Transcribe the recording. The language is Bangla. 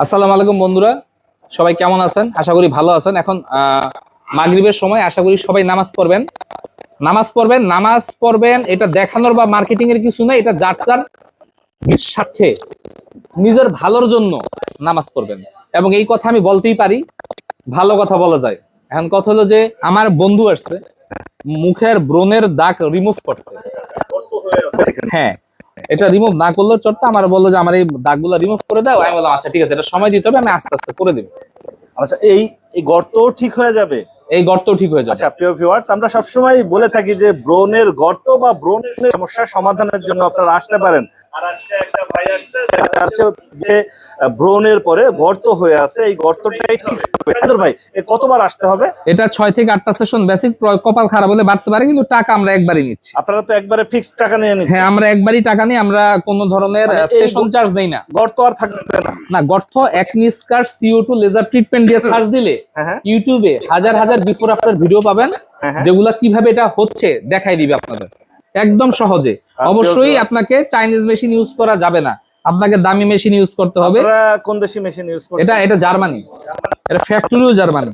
আসসালামু আলাইকুম বন্ধুরা, সবাই কেমন আছেন? আশা করি ভালো আছেন। এখন মাগরিবের সময়, আশা করি সবাই নামাজ পড়বেন। এটা দেখানোর বা মার্কেটিং এর কিছু না, এটা যার যার নিজ স্বার্থে, নিজের ভালোর জন্য নামাজ পড়বেন। এবং এই কথা আমি বলতেই পারি, ভালো কথা বলা যায়। এখন কথা হলো যে আমার বন্ধু আসছে মুখের ব্রণের দাগ রিমুভ করতে। হ্যাঁ, এটা রিমুভ না করলেও চলতে, আমার বললো যে আমার এই দাগগুলো রিমুভ করে দাও। আমি বললাম আচ্ছা ঠিক আছে, এটা সময় দিতে হবে, আমি আস্তে আস্তে করে দেবো। আচ্ছা, এই এই গর্ত ঠিক হয়ে যাবে? এই গর্ত ঠিক হয়ে যাবে। আচ্ছা প্রিয় ভিউয়ার্স, আমরা সবসময় বলে থাকি যে ব্রণের গর্ত বা ব্রণের সমস্যার সমাধানের জন্য আপনারা আসতে পারেন। আর আজকে একটা ভাই আসছে যে ব্রণের পরে গর্ত হয়ে আছে, এই গর্তটাই ঠিক হবে। ভাই কতবার আসতে হবে? এটা 6 থেকে 8টা সেশন বেসিক। কপাল খারাপ হলে বাড়তে পারে, কিন্তু টাকা আমরা একবারই নিচ্ছি। আপনারা তো একবারে ফিক্সড টাকা নিয়ে নিচ্ছেন। হ্যাঁ, আমরা একবারই টাকা নিই, আমরা কোনো ধরনের সেশন চার্জ দেই না। গর্ত আর থাকবে না? না, গর্ত অ্যাকনিস্কার CO2 লেজার ট্রিটমেন্ট দিয়ে সার্চ দিলে ইউটিউবে হাজার হাজার বিফোর আফটার ভিডিও পাবেন, যেগুলা কিভাবে এটা হচ্ছে দেখাই দিবে আপনাদের একদম সহজে। অবশ্যই আপনাকে চাইনিজ মেশিন ইউজ করা যাবে না, আপনাকে দামি মেশিন ইউজ করতে হবে। আপনারা কোন দেশি মেশিন ইউজ করছেন? এটা জার্মানি, এটা ফ্যাক্টরিও জার্মানি।